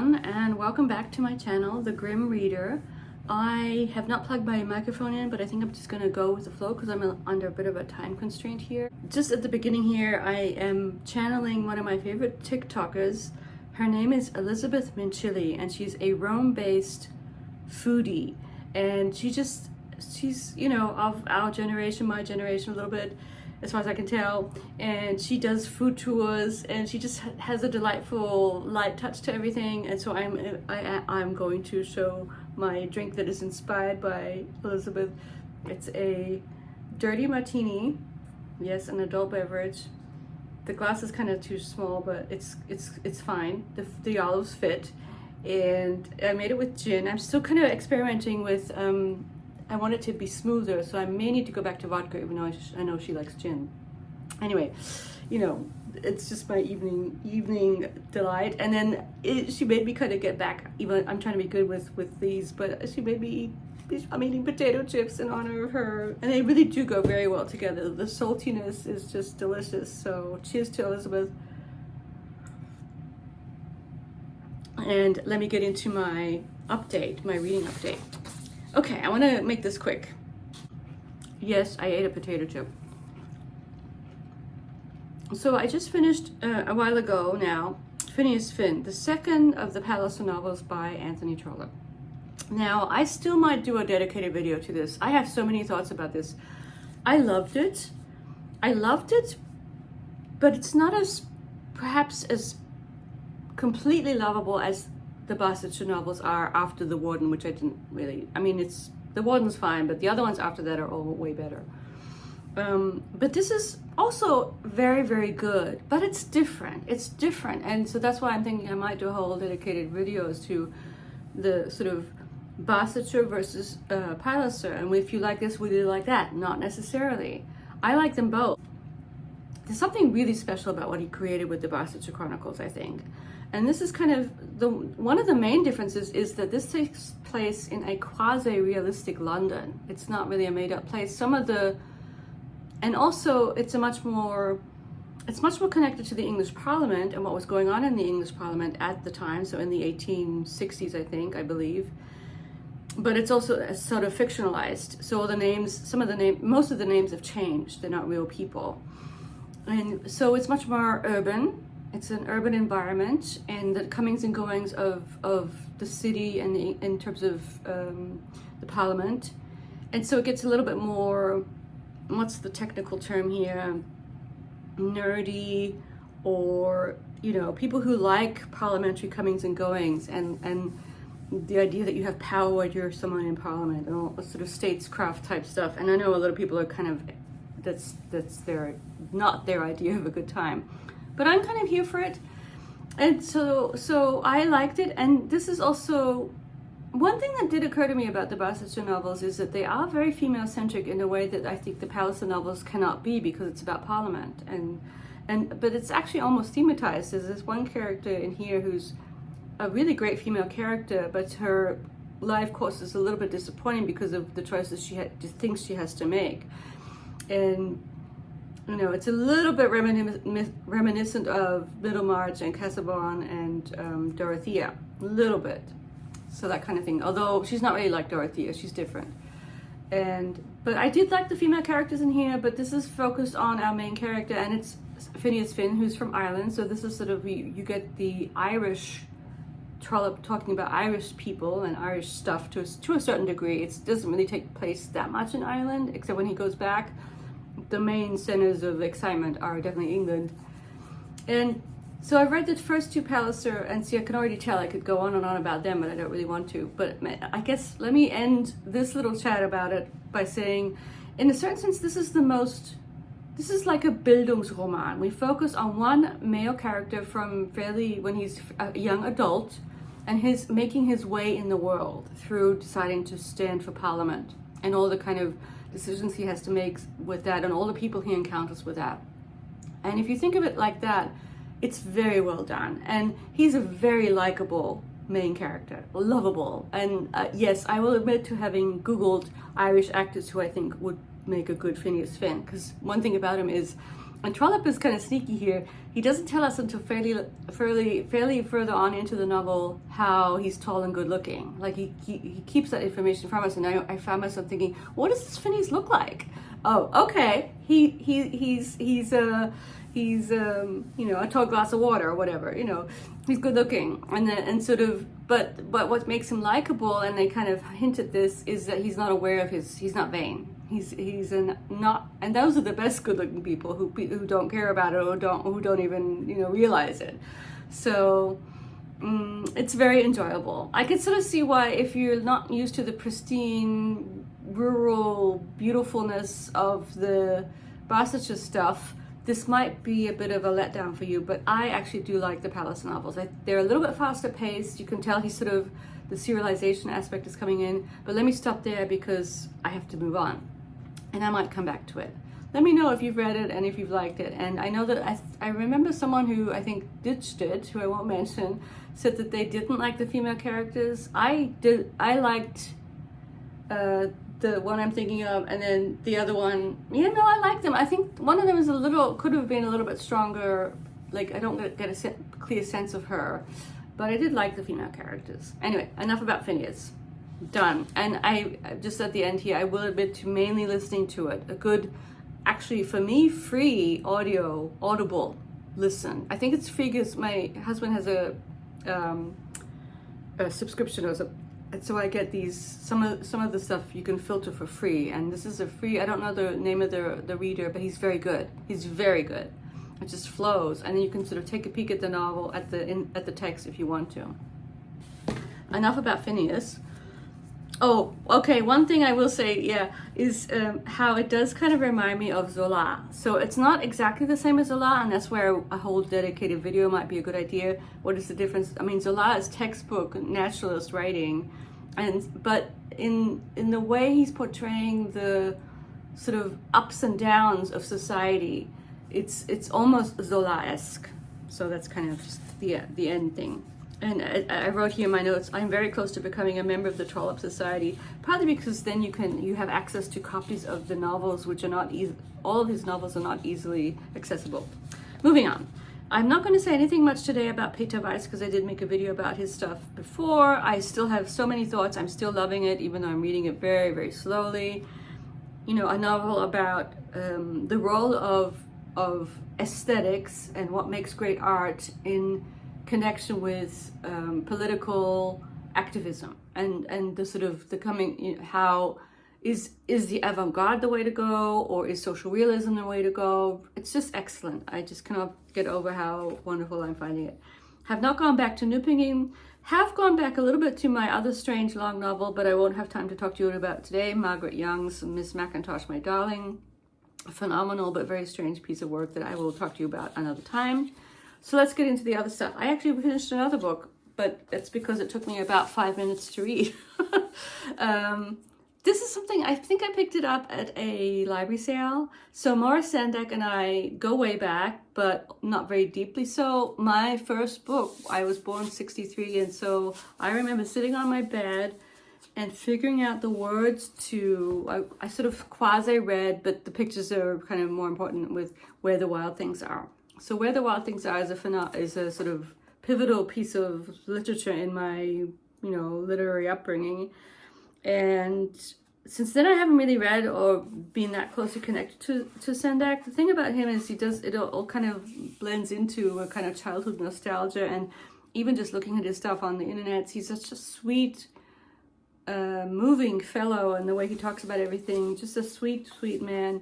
everyone, and welcome back to my channel, The Grim Reader. I have not plugged my microphone in, but I think I'm just gonna go with the flow because I'm under a bit of a time constraint here. Just at the beginning here, I am channeling one of my favorite TikTokers. Her name is Elizabeth Minchilli, and she's a Rome-based foodie. And she's, you know, of our generation, my generation a little bit, as far as I can tell, and she does food tours, and she just has a delightful light touch to everything. And so I'm going to show my drink that is inspired by Elizabeth. It's a dirty martini, yes, an adult beverage. The glass is kind of too small, but it's fine. The olives fit, and I made it with gin. I'm still kind of experimenting with. I want it to be smoother, so I may need to go back to vodka, even though I know she likes gin. Anyway, you know, it's just my evening delight. And then she made me kind of get back. Even I'm trying to be good with these, but she made me eat. I'm eating potato chips in honor of her, and they really do go very well together. The saltiness is just delicious. So cheers to Elizabeth. And let me get into my update, my reading update. Okay, I want to make this quick. Yes, I ate a potato chip. So I just finished a while ago now, Phineas Finn, the second of the Palliser novels by Anthony Trollope. Now, I still might do a dedicated video to this. I have so many thoughts about this. I loved it, but it's not perhaps as completely lovable as the Barsetshire novels are after The Warden, which I didn't really, I mean, The Warden's fine, but the other ones after that are all way better. But this is also very, very good, but it's different. And so that's why I'm thinking I might do a whole dedicated videos to the sort of Barsetshire versus Palliser. And if you like this, will you like that? Not necessarily. I like them both. There's something really special about what he created with the Barsetshire Chronicles, I think. And this is kind of one of the main differences is that this takes place in a quasi-realistic London. It's not really a made-up place. And also it's much more connected to the English Parliament and what was going on in the English Parliament at the time. So in the 1860s, I believe. But it's also sort of fictionalized. So most of the names have changed. They're not real people. And so it's much more urban. It's an urban environment, and the comings and goings of the city and in terms of the parliament. And so it gets a little bit more, what's the technical term here, nerdy, or, you know, people who like parliamentary comings and goings and the idea that you have power when you're someone in parliament and all sort of statescraft type stuff. And I know a lot of people are kind of, that's not their idea of a good time. But I'm kind of here for it, and so I liked it. And this is also one thing that did occur to me about the Barsetshire novels is that they are very female-centric in a way that I think the Palliser novels cannot be, because it's about Parliament, but it's actually almost thematized. There's this one character in here who's a really great female character, but her life course is a little bit disappointing because of the choices thinks she has to make, and. You know, it's a little bit reminiscent of Middlemarch and Casaubon and Dorothea, a little bit. So that kind of thing. Although she's not really like Dorothea, she's different. But I did like the female characters in here, but this is focused on our main character, and it's Phineas Finn, who's from Ireland. So this is sort of, you get the Irish, Trollope talking about Irish people and Irish stuff to a certain degree. It doesn't really take place that much in Ireland, except when he goes back. The main centers of excitement are definitely England. And so I've read the first two Palliser, and see, I can already tell I could go on and on about them, but I don't really want to. But I guess let me end this little chat about it by saying, in a certain sense, this is like a Bildungsroman. We focus on one male character from when he's a young adult, and his making his way in the world through deciding to stand for Parliament and all the kind of decisions he has to make with that, and all the people he encounters with that. And if you think of it like that, it's very well done. And he's a very likable main character, lovable. And yes, I will admit to having Googled Irish actors who I think would make a good Phineas Finn, because one thing about him is And Trollope is kind of sneaky here. He doesn't tell us until fairly further on into the novel how he's tall and good looking. Like he keeps that information from us, and I found myself thinking, what does this Phineas look like? Oh, okay, he's you know, a tall glass of water or whatever. You know, he's good looking, and sort of. But what makes him likable, and they kind of hint at this, is that he's not aware of he's not vain. He's not, and those are the best good-looking people who don't care about it or who don't even, you know, realize it. So it's very enjoyable. I could sort of see why, if you're not used to the pristine rural beautifulness of the Barsetshire stuff, this might be a bit of a letdown for you. But I actually do like the Palace novels. They're a little bit faster paced. You can tell he's sort of, the serialization aspect is coming in. But let me stop there because I have to move on. And I might come back to it. Let me know if you've read it and if you've liked it. And I know that I remember someone who I think ditched it, who I won't mention, said that they didn't like the female characters. I liked the one I'm thinking of, and then the other one, I liked them. I think one of them is could have been a little bit stronger. Like, I don't get a clear sense of her, but I did like the female characters. Anyway, enough about Phineas. Done. And I just at the end here, I will admit to mainly listening to it. A good, actually for me, free audible listen. I think it's free because my husband has a subscription, or so I get these some of the stuff you can filter for free. And this is a free. I don't know the name of the reader, but he's very good. He's very good. It just flows, and then you can sort of take a peek at the novel, at the text if you want to. Enough about Phineas. Oh, okay, one thing I will say, is how it does kind of remind me of Zola. So it's not exactly the same as Zola, and that's where a whole dedicated video might be a good idea. What is the difference? I mean, Zola is textbook naturalist writing, but in the way he's portraying the sort of ups and downs of society, it's almost Zola-esque. So that's kind of just the end thing. And I wrote here in my notes, I'm very close to becoming a member of the Trollope Society, partly because then you have access to copies of the novels, which are not all of his novels are not easily accessible. Moving on. I'm not going to say anything much today about Peter Weiss because I did make a video about his stuff before. I still have so many thoughts. I'm still loving it, even though I'm reading it very, very slowly. You know, a novel about the role of aesthetics and what makes great art in connection with political activism and the sort of the coming, how is the avant-garde the way to go, or is social realism the way to go? It's just excellent. I just cannot get over how wonderful I'm finding it. Have not gone back to Nupingen. Have gone back a little bit to my other strange long novel, but I won't have time to talk to you about today. Margaret Young's Miss Mackintosh, My Darling. A phenomenal but very strange piece of work that I will talk to you about another time. So let's get into the other stuff. I actually finished another book, but it's because it took me about 5 minutes to read. This is something, I think I picked it up at a library sale. So Maurice Sendak and I go way back, but not very deeply so. My first book, I was born 63, and so I remember sitting on my bed and figuring out the words to, I sort of quasi-read, but the pictures are kind of more important, with Where the Wild Things Are. So Where the Wild Things Are is a sort of pivotal piece of literature in my, literary upbringing. And since then I haven't really read or been that closely connected to Sendak. The thing about him is it all kind of blends into a kind of childhood nostalgia, and even just looking at his stuff on the internet, he's such a sweet, moving fellow, and the way he talks about everything, just a sweet, sweet man.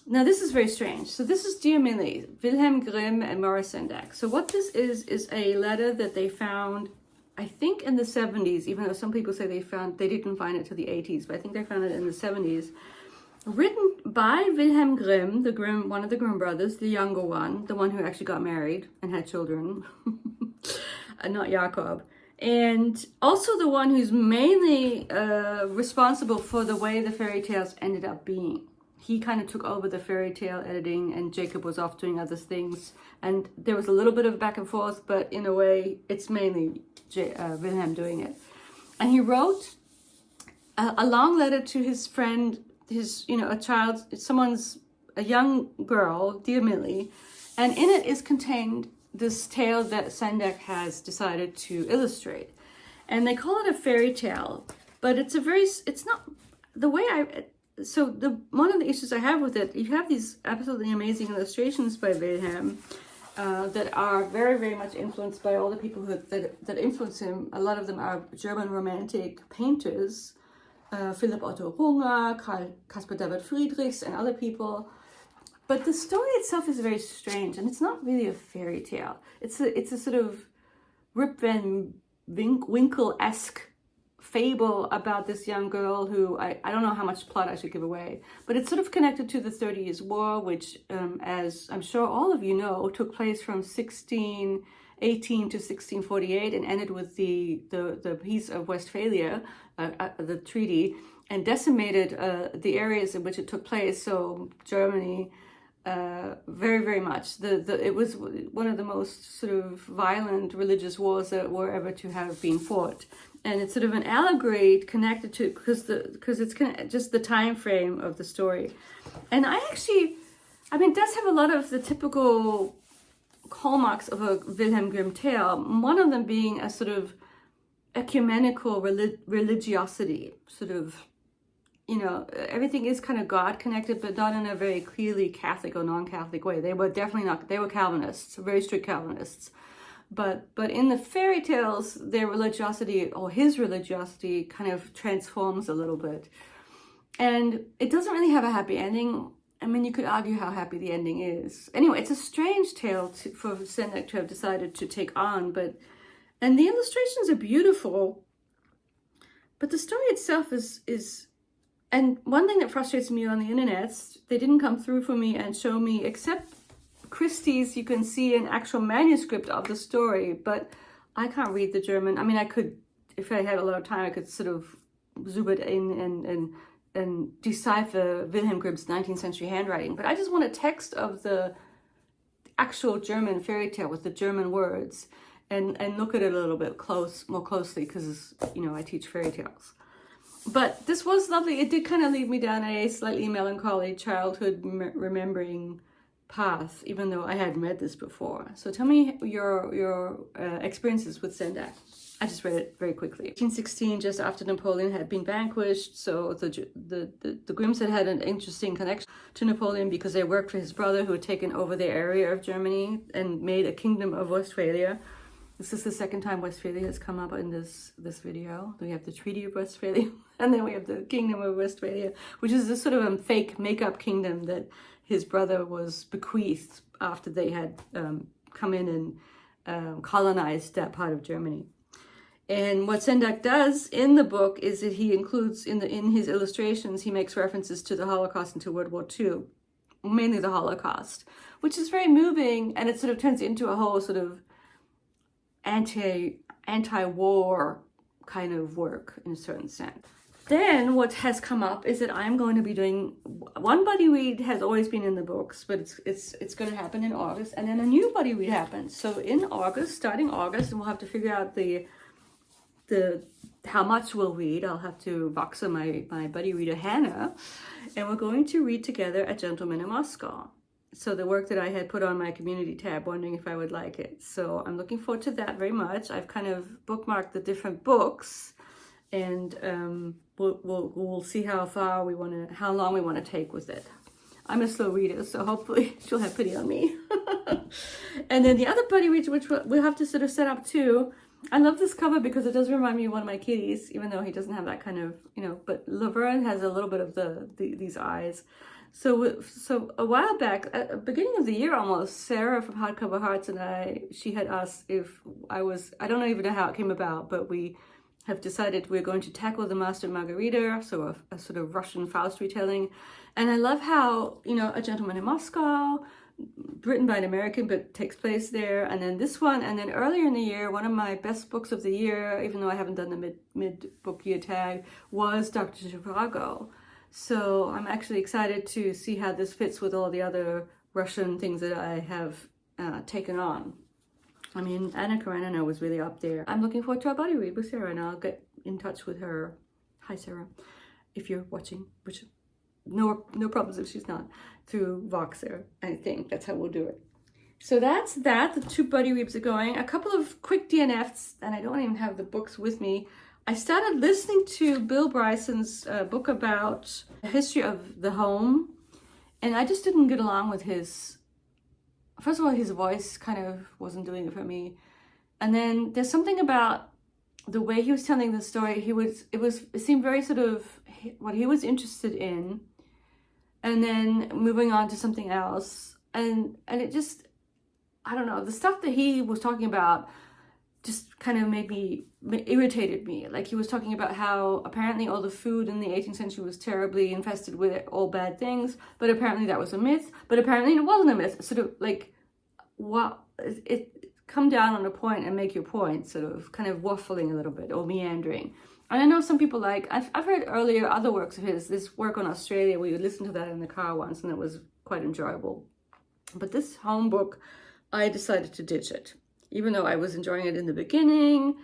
Now this is very strange. So this is Dear Millie, Wilhelm Grimm and Maurice Sendak. So what this is a letter that they found, I think in the 70s, even though some people say they didn't find it till the 80s, but I think they found it in the 70s. Written by Wilhelm Grimm, one of the Grimm brothers, the younger one, the one who actually got married and had children, not Jakob. And also the one who's mainly responsible for the way the fairy tales ended up being. He kind of took over the fairy tale editing, and Jacob was off doing other things. And there was a little bit of back and forth, but in a way, it's mainly Wilhelm doing it. And he wrote a long letter to his friend, someone's a young girl, dear Millie, and in it is contained this tale that Sendak has decided to illustrate. And they call it a fairy tale, but it's not the way one of the issues I have with it, you have these absolutely amazing illustrations by Wilhelm that are very, very much influenced by all the people that influence him. A lot of them are German romantic painters, Philipp Otto Runge, Caspar David Friedrichs, and other people. But the story itself is very strange, and it's not really a fairy tale. It's a sort of Rip Van Winkle-esque fable about this young girl who, I don't know how much plot I should give away, but it's sort of connected to the 30 Years' War, which, as I'm sure all of you know, took place from 1618 to 1648 and ended with the Peace of Westphalia, the treaty, and decimated the areas in which it took place. So Germany, very, very much. It was one of the most sort of violent religious wars that were ever to have been fought. And it's sort of an allegory connected to, because it's kind of just the time frame of the story. And it does have a lot of the typical hallmarks of a Wilhelm Grimm tale, one of them being a sort of ecumenical religiosity, sort of, everything is kind of God connected, but not in a very clearly Catholic or non-Catholic way. They were definitely not, they were Calvinists, very strict Calvinists. But in the fairy tales, their religiosity, or his religiosity, kind of transforms a little bit. And it doesn't really have a happy ending. I mean, you could argue how happy the ending is. Anyway, it's a strange tale for Sendak to have decided to take on, and the illustrations are beautiful, but the story itself is and one thing that frustrates me on the internet, they didn't come through for me and show me, except Christie's, you can see an actual manuscript of the story, but I can't read the German. I mean, I could, if I had a lot of time, I could sort of zoom it in and decipher Wilhelm Grimm's 19th century handwriting, but I just want a text of the actual German fairy tale with the German words and look at it a little bit more closely, because, I teach fairy tales. But this was lovely. It did kind of lead me down a slightly melancholy childhood remembering path, even though I hadn't read this before. So tell me your experiences with Sendak. I just read it very quickly. 1816, just after Napoleon had been vanquished, so the Grimms had an interesting connection to Napoleon because they worked for his brother who had taken over the area of Germany and made a kingdom of Westphalia. This is the second time Westphalia has come up in this video. We have the Treaty of Westphalia, and then we have the Kingdom of Westphalia, which is a sort of a fake make-up kingdom that his brother was bequeathed after they had come in and colonized that part of Germany. And what Sendak does in the book is that he includes in his illustrations, he makes references to the Holocaust and to World War II, mainly the Holocaust, which is very moving, and it sort of turns into a whole sort of anti-war kind of work in a certain sense. Then what has come up is that I'm going to be doing one buddy read has always been in the books, but it's going to happen in August, and then a new buddy read happens. So in August, starting August, and we'll have to figure out the how much we'll read. I'll have to voxer my buddy reader Hannah, and we're going to read together A Gentleman in Moscow. So the work that I had put on my community tab, wondering if I would like it. So I'm looking forward to that very much. I've kind of bookmarked the different books, and we'll see how long we want to take with it. I'm a slow reader, so hopefully she'll have pity on me. And then the other buddy reads, which we'll have to sort of set up too. I love this cover because it does remind me of one of my kitties, even though he doesn't have that kind of, but Laverne has a little bit of these eyes. So a while back, at the beginning of the year almost, Sarah from Hardcover Hearts and she had asked if I don't even know how it came about, but we have decided we're going to tackle the Master and Margarita, so a sort of Russian Faust retelling. And I love how, A Gentleman in Moscow, written by an American, but takes place there. And then this one, and then earlier in the year, one of my best books of the year, even though I haven't done the mid-book year tag, was Dr. Zhivago. So I'm actually excited to see how this fits with all the other Russian things that I have taken on. I mean, Anna Karenina was really up there. I'm looking forward to our buddy read with Sarah, and I'll get in touch with her. Hi, Sarah, if you're watching, which no problems if she's not, through Voxer. I think that's how we'll do it. So that's that. The 2 buddy reads are going. A couple of quick DNFs, and I don't even have the books with me. I started listening to Bill Bryson's book about the history of the home, and I just didn't get along with his, first of all, his voice kind of wasn't doing it for me. And then there's something about the way he was telling the story. It seemed very sort of what he was interested in, and then moving on to something else. And it just, I don't know, the stuff that he was talking about just kind of irritated me. Like, he was talking about how apparently all the food in the 18th century was terribly infested with all bad things, but apparently that was a myth, but apparently it wasn't a myth. Sort of like, what, it come down on a point and make your point, sort of kind of waffling a little bit or meandering. And I know some people I've heard earlier other works of his, this work on Australia, we would listen to that in the car once, and it was quite enjoyable. But this home book, I decided to ditch it, even though I was enjoying it in the beginning,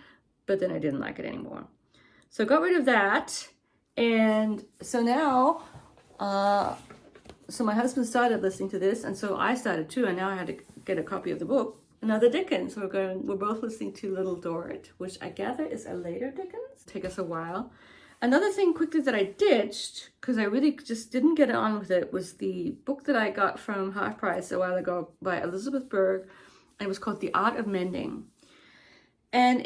but then I didn't like it anymore. So I got rid of that. And so now, so my husband started listening to this, and so I started too, and now I had to get a copy of the book, another Dickens. We're both listening to Little Dorrit, which I gather is a later Dickens. Take us a while. Another thing quickly that I ditched, because I really just didn't get on with it, was the book that I got from Half Price a while ago by Elizabeth Berg, and it was called The Art of Mending. And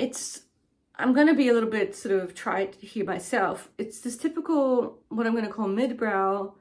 I'm going to be a little bit sort of trite here myself. It's this typical, what I'm going to call midbrow.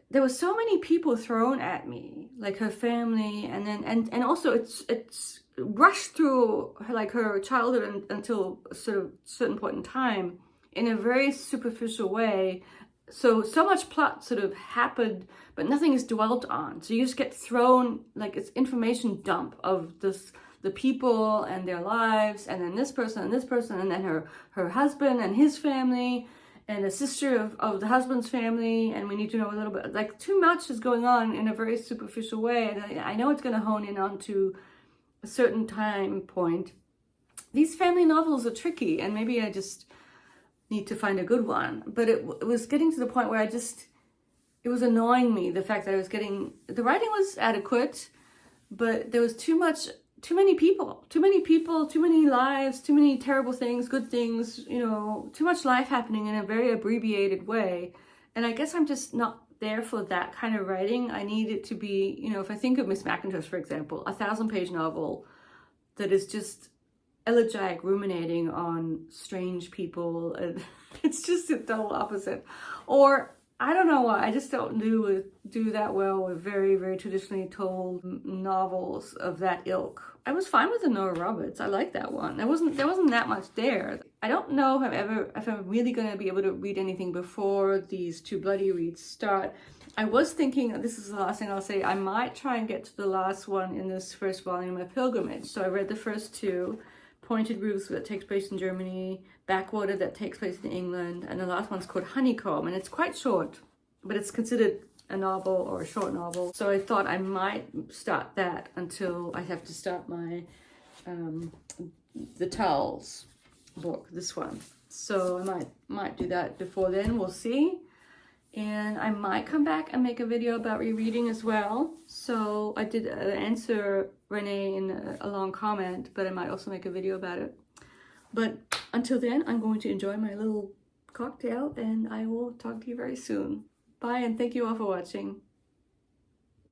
There were so many people thrown at me, like her family, and then and also it's rushed through her childhood until a sort of certain point in time in a very superficial way. So much plot sort of happened, but nothing is dwelt on. So you just get thrown, like, it's information dump of the people and their lives, and then this person and this person, and then her husband and his family, and a sister of the husband's family, and we need to know a little bit, like, too much is going on in a very superficial way, and I know it's going to hone in onto a certain time point. These family novels are tricky, and maybe I just need to find a good one, but it was getting to the point where it was annoying me, the fact that the writing was adequate, but there was too many people, too many lives, too many terrible things, good things, too much life happening in a very abbreviated way. And I guess I'm just not there for that kind of writing. I need it to be, if I think of Miss Mackintosh, for example, a 1,000-page novel that is just elegiac ruminating on strange people, and it's just the total opposite. Or I don't know why, I just don't do that well with very, very traditionally told novels of that ilk. I was fine with the Nora Roberts. I like that one. There wasn't that much there. I don't know if I'm really going to be able to read anything before these 2 bloody reads start. I was thinking, this is the last thing I'll say, I might try and get to the last one in this first volume of Pilgrimage. So I read the first 2, Pointed Roofs that takes place in Germany, Backwater that takes place in England, and the last one's called Honeycomb, and it's quite short, but it's considered a novel or a short novel. So I thought I might start that until I have to start my the Towels book, this one. So I might do that before then, we'll see. And I might come back and make a video about rereading as well. So I did answer Renee in a long comment, but I might also make a video about it. But until then, I'm going to enjoy my little cocktail, and I will talk to you very soon. Bye, and thank you all for watching.